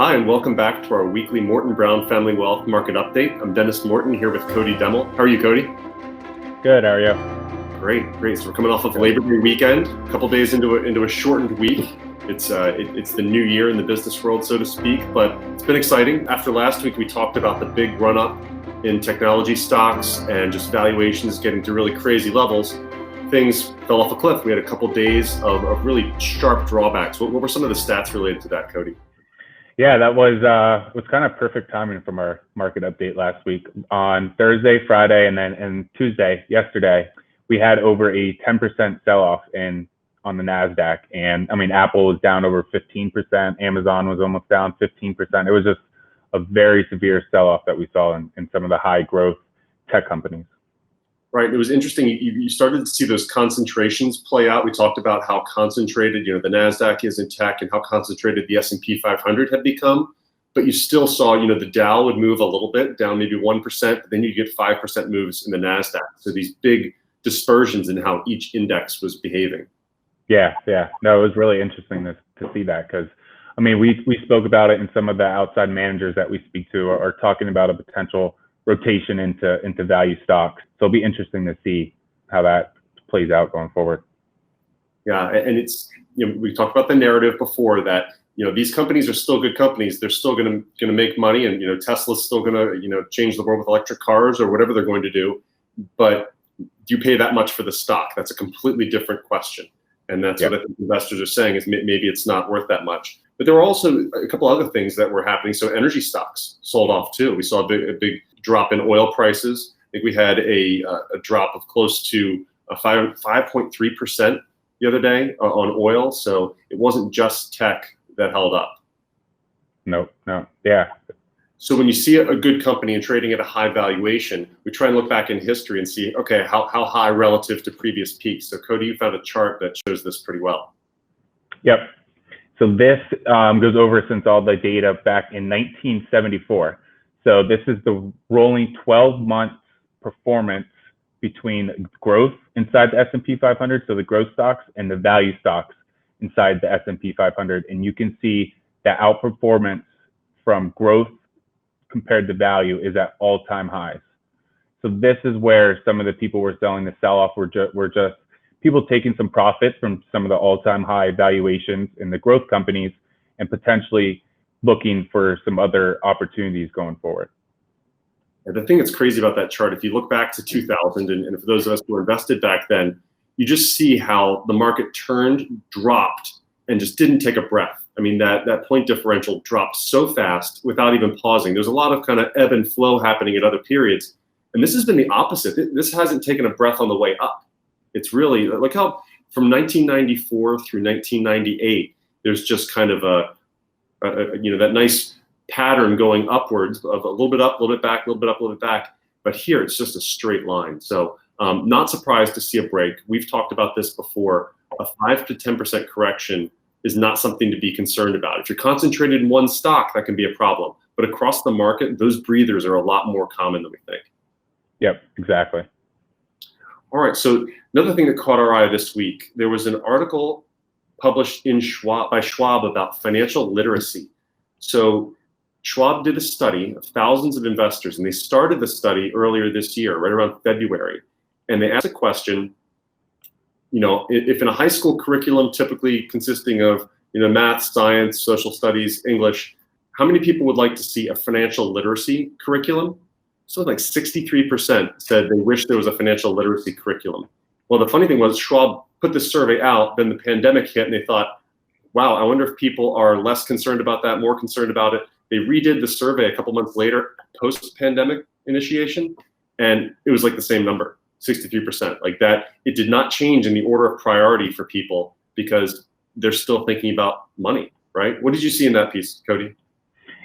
Hi, and welcome back to our weekly Morton Brown Family Wealth Market Update. I'm Dennis Morton here with Cody Demmel. How are you, Cody? Good. How are you? Great. So we're coming off of Labor Day weekend, a couple days into a shortened week. It's the new year in the business world, so to speak, but it's been exciting. After last week, we talked about the big run-up in technology stocks and just valuations getting to really crazy levels. Things fell off a cliff. We had a couple days of really sharp drawbacks. What were some of the stats related to that, Cody? Yeah, that was kind of perfect timing from our market update last week. On Thursday, Friday, and Tuesday, yesterday, we had over a 10% sell-off on the NASDAQ. And I mean, Apple was down over 15%. Amazon was almost down 15%. It was just a very severe sell-off that we saw in some of the high growth tech companies. Right. It was interesting. You started to see those concentrations play out. We talked about how concentrated, the NASDAQ is in tech and how concentrated the S&P 500 had become. But you still saw, the Dow would move a little bit, down maybe 1%. But then you get 5% moves in the NASDAQ. So these big dispersions in how each index was behaving. Yeah. No, it was really interesting to see that because, I mean, we spoke about it, and some of the outside managers that we speak to are talking about a potential rotation into value stocks. So it'll be interesting to see how that plays out going forward. Yeah, and it's we talked about the narrative before that these companies are still good companies. They're still going to make money, and Tesla's still going to change the world with electric cars or whatever they're going to do. But do you pay that much for the stock? That's a completely different question, and that's what I think investors are saying is maybe it's not worth that much. But there were also a couple other things that were happening. So energy stocks sold off too. We saw a big drop in oil prices. I think we had a drop of close to 5.3% the other day on oil. So it wasn't just tech that held up. No. Yeah. So when you see a good company and trading at a high valuation, we try and look back in history and see, okay, how high relative to previous peaks. So Cody, you found a chart that shows this pretty well. Yep. So this goes over since all the data back in 1974. So this is the rolling 12-month performance between growth inside the S&P 500, so the growth stocks, and the value stocks inside the S&P 500. And you can see that outperformance from growth compared to value is at all-time highs. So this is where some of the people were selling the sell-off were just people taking some profits from some of the all-time high valuations in the growth companies and potentially looking for some other opportunities going forward. And the thing that's crazy about that chart, if you look back to 2000, and for those of us who were invested back then, you just see how the market turned, dropped, and just didn't take a breath. I mean, that point differential dropped so fast without even pausing. There's a lot of kind of ebb and flow happening at other periods. And this has been the opposite. This hasn't taken a breath on the way up. It's really, look how from 1994 through 1998, there's just kind of that nice pattern going upwards of a little bit up, a little bit back, a little bit up, a little bit back. But here it's just a straight line. So not surprised to see a break. We've talked about this before. A 5 to 10% correction is not something to be concerned about. If you're concentrated in one stock, that can be a problem. But across the market, those breathers are a lot more common than we think. Yep, exactly. All right, so another thing that caught our eye this week, there was an article published by Schwab about financial literacy. So Schwab did a study of thousands of investors, and they started the study earlier this year, right around February. And they asked a question, if in a high school curriculum typically consisting of math, science, social studies, English, how many people would like to see a financial literacy curriculum? So like 63% said they wish there was a financial literacy curriculum. Well, the funny thing was Schwab put this survey out, then the pandemic hit, and they thought, wow, I wonder if people are less concerned about that, more concerned about it. They redid the survey a couple months later, post-pandemic initiation, and it was like the same number, 63%. Like that, it did not change in the order of priority for people because they're still thinking about money, right? What did you see in that piece, Cody?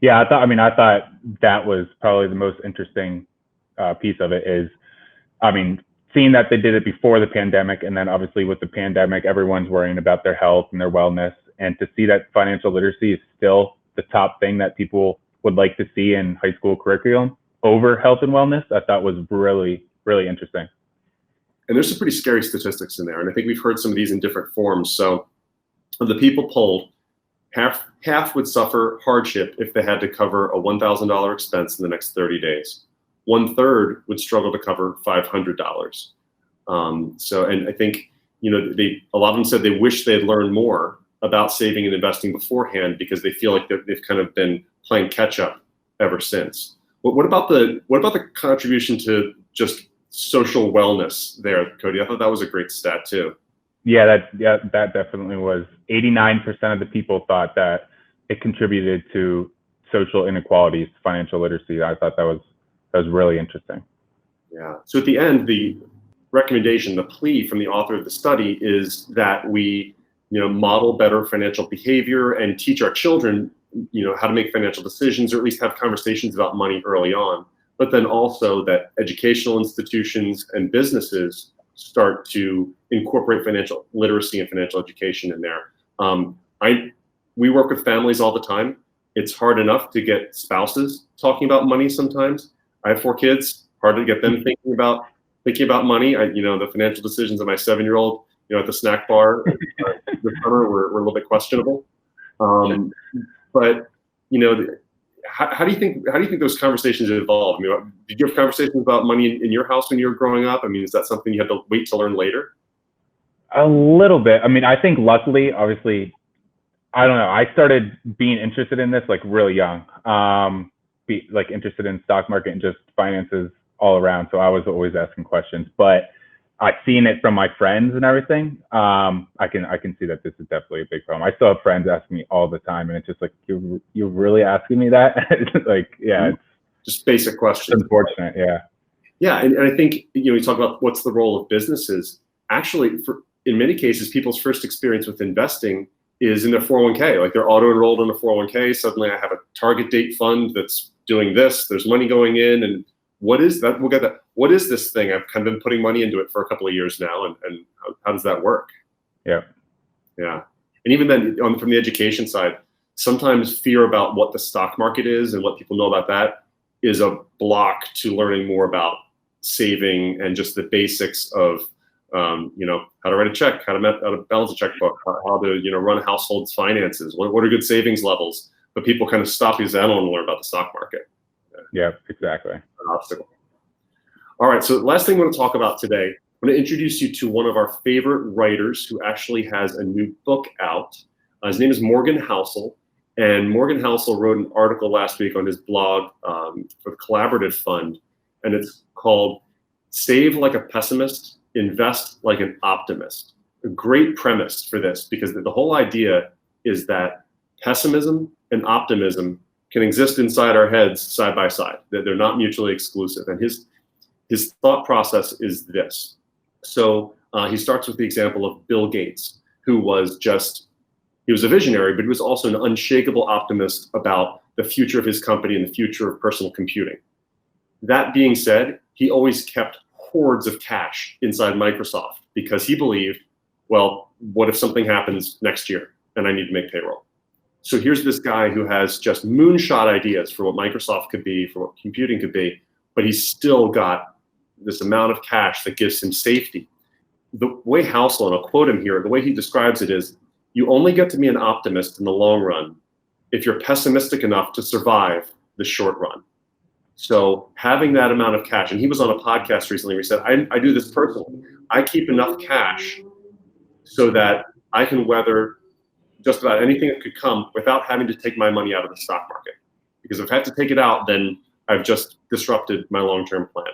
Yeah, I thought that was probably the most interesting piece of it is, seeing that they did it before the pandemic, and then obviously with the pandemic, everyone's worrying about their health and their wellness, and to see that financial literacy is still the top thing that people would like to see in high school curriculum over health and wellness, I thought was really, really interesting. And there's some pretty scary statistics in there, and I think we've heard some of these in different forms. So of the people polled, Half would suffer hardship if they had to cover a $1,000 expense in the next 30 days. 1/3 would struggle to cover $500. And I think, a lot of them said they wish they had learned more about saving and investing beforehand because they feel like they've kind of been playing catch up ever since. What about the contribution to just social wellness there, Cody? I thought that was a great stat too. Yeah, that definitely was. 89% of the people thought that it contributed to social inequalities, financial literacy. I thought that was really interesting. Yeah. So at the end, the recommendation, the plea from the author of the study is that we, model better financial behavior and teach our children, how to make financial decisions, or at least have conversations about money early on. But then also that educational institutions and businesses start to incorporate financial literacy and financial education in there. We work with families all the time. It's hard enough to get spouses talking about money sometimes. I have 4 kids, hard to get them thinking about money. The financial decisions of my 7-year-old, at the snack bar this summer were a little bit questionable. But how do you think those conversations evolve? Did you have conversations about money in your house when you were growing up? Is that something you had to wait to learn later? A little bit. I think luckily, obviously, I don't know. I started being interested in this like really young, interested in stock market and just finances all around. So I was always asking questions, but I've seen it from my friends and everything. I can see that this is definitely a big problem. I still have friends asking me all the time, and it's just like, you're really asking me that? It's just basic questions. Unfortunate, yeah. Yeah, and I think we talk about what's the role of businesses. Actually, in many cases, people's first experience with investing is in their 401k. Like they're auto-enrolled in a 401k. Suddenly, I have a target date fund that's doing this. There's money going in, and what is that? We'll get that. What is this thing? I've kind of been putting money into it for a couple of years now, and how does that work? Yeah. And even then, from the education side, sometimes fear about what the stock market is and what people know about that is a block to learning more about saving and just the basics of, how to write a check, how to balance a checkbook, how to run a household's finances. What are good savings levels? But people kind of stop because I don't want to learn about the stock market. Yeah, exactly. An obstacle. All right, so the last thing I want to talk about today, I'm going to introduce you to one of our favorite writers who actually has a new book out. His name is Morgan Housel, and Morgan Housel wrote an article last week on his blog for the Collaborative Fund, and it's called Save Like a Pessimist, Invest Like an Optimist. A great premise for this, because the whole idea is that pessimism and optimism can exist inside our heads side by side, that they're not mutually exclusive. And his thought process is this. So he starts with the example of Bill Gates, who was he was a visionary, but he was also an unshakable optimist about the future of his company and the future of personal computing. That being said, he always kept hordes of cash inside Microsoft because he believed, well, what if something happens next year and I need to make payroll? So here's this guy who has just moonshot ideas for what Microsoft could be, for what computing could be, but he's still got this amount of cash that gives him safety. The way Housel, and I'll quote him here, the way he describes it is, you only get to be an optimist in the long run if you're pessimistic enough to survive the short run. So having that amount of cash, and he was on a podcast recently where he said, I do this personally. I keep enough cash so that I can weather just about anything that could come without having to take my money out of the stock market. Because if I have to take it out, then I've just disrupted my long-term plan.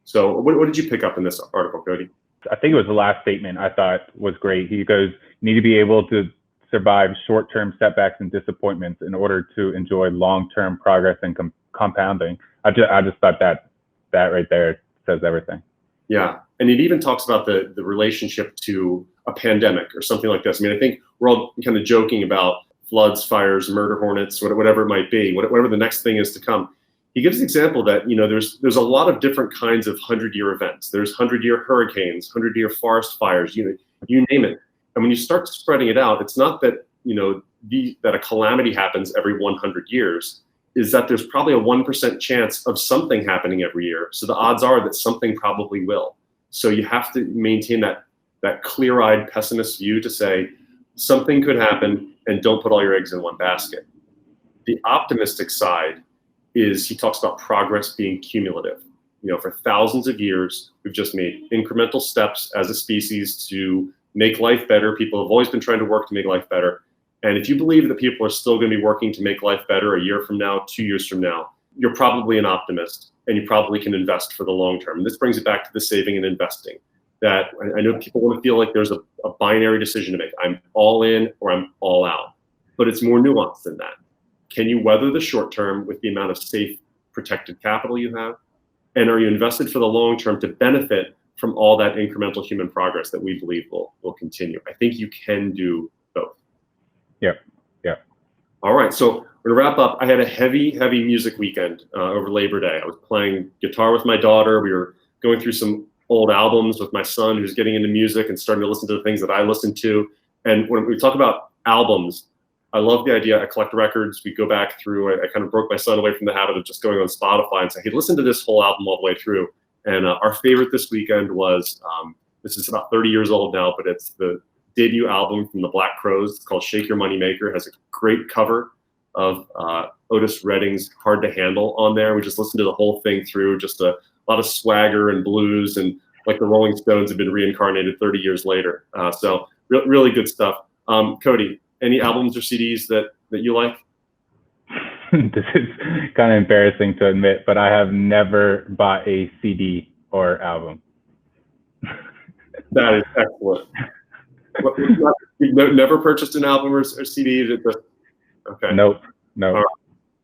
So what did you pick up in this article, Cody? I think it was the last statement I thought was great. He goes, you need to be able to survive short-term setbacks and disappointments in order to enjoy long-term progress and compounding. I just thought that right there says everything. Yeah, and it even talks about the relationship to a pandemic or something like this. I think we're all kind of joking about floods, fires, murder hornets, whatever it might be, whatever the next thing is to come. He gives an example that there's a lot of different kinds of 100-year events. There's 100-year hurricanes, 100-year forest fires, you name it. And when you start spreading it out, it's not that that a calamity happens every 100 years. Is that there's probably a 1% chance of something happening every year. So the odds are that something probably will. So you have to maintain that clear-eyed pessimist view to say something could happen, and don't put all your eggs in one basket. The optimistic side is he talks about progress being cumulative. For thousands of years, we've just made incremental steps as a species to make life better. People have always been trying to work to make life better. And if you believe that people are still going to be working to make life better a year from now, 2 years from now, you're probably an optimist, and you probably can invest for the long term. And this brings it back to the saving and investing. That I know people want to feel like there's a binary decision to make. I'm all in or I'm all out. But it's more nuanced than that. Can you weather the short term with the amount of safe, protected capital you have? And are you invested for the long term to benefit from all that incremental human progress that we believe will continue? I think you can do both. Yep. All right, so we're gonna wrap up. I had a heavy music weekend over Labor Day. I was playing guitar with my daughter. We were going through some old albums with my son, who's getting into music and starting to listen to the things that I listen to. And when we talk about albums, I love the idea. I collect records. We go back through. I kind of broke my son away from the habit of just going on Spotify and saying, hey, listen to this whole album all the way through. And our favorite this weekend was, this is about 30 years old now, but it's the debut album from the Black Crowes. It's called Shake Your Money Maker. It has a great cover of Otis Redding's Hard to Handle on there. We just listened to the whole thing through, just a lot of swagger and blues, and like the Rolling Stones have been reincarnated 30 years later. So really good stuff. Cody, any albums or CDs that you like? This is kind of embarrassing to admit, but I have never bought a CD or album. That is excellent. You've never purchased an album or CD? Okay. Nope. All right.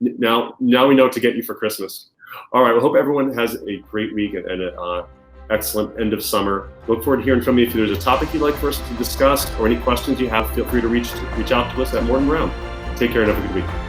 Now we know what to get you for Christmas. All right. Well, hope everyone has a great week and an excellent end of summer. Look forward to hearing from you. If there's a topic you'd like for us to discuss or any questions you have, feel free to reach out to us at Morton Brown. Take care and have a good week.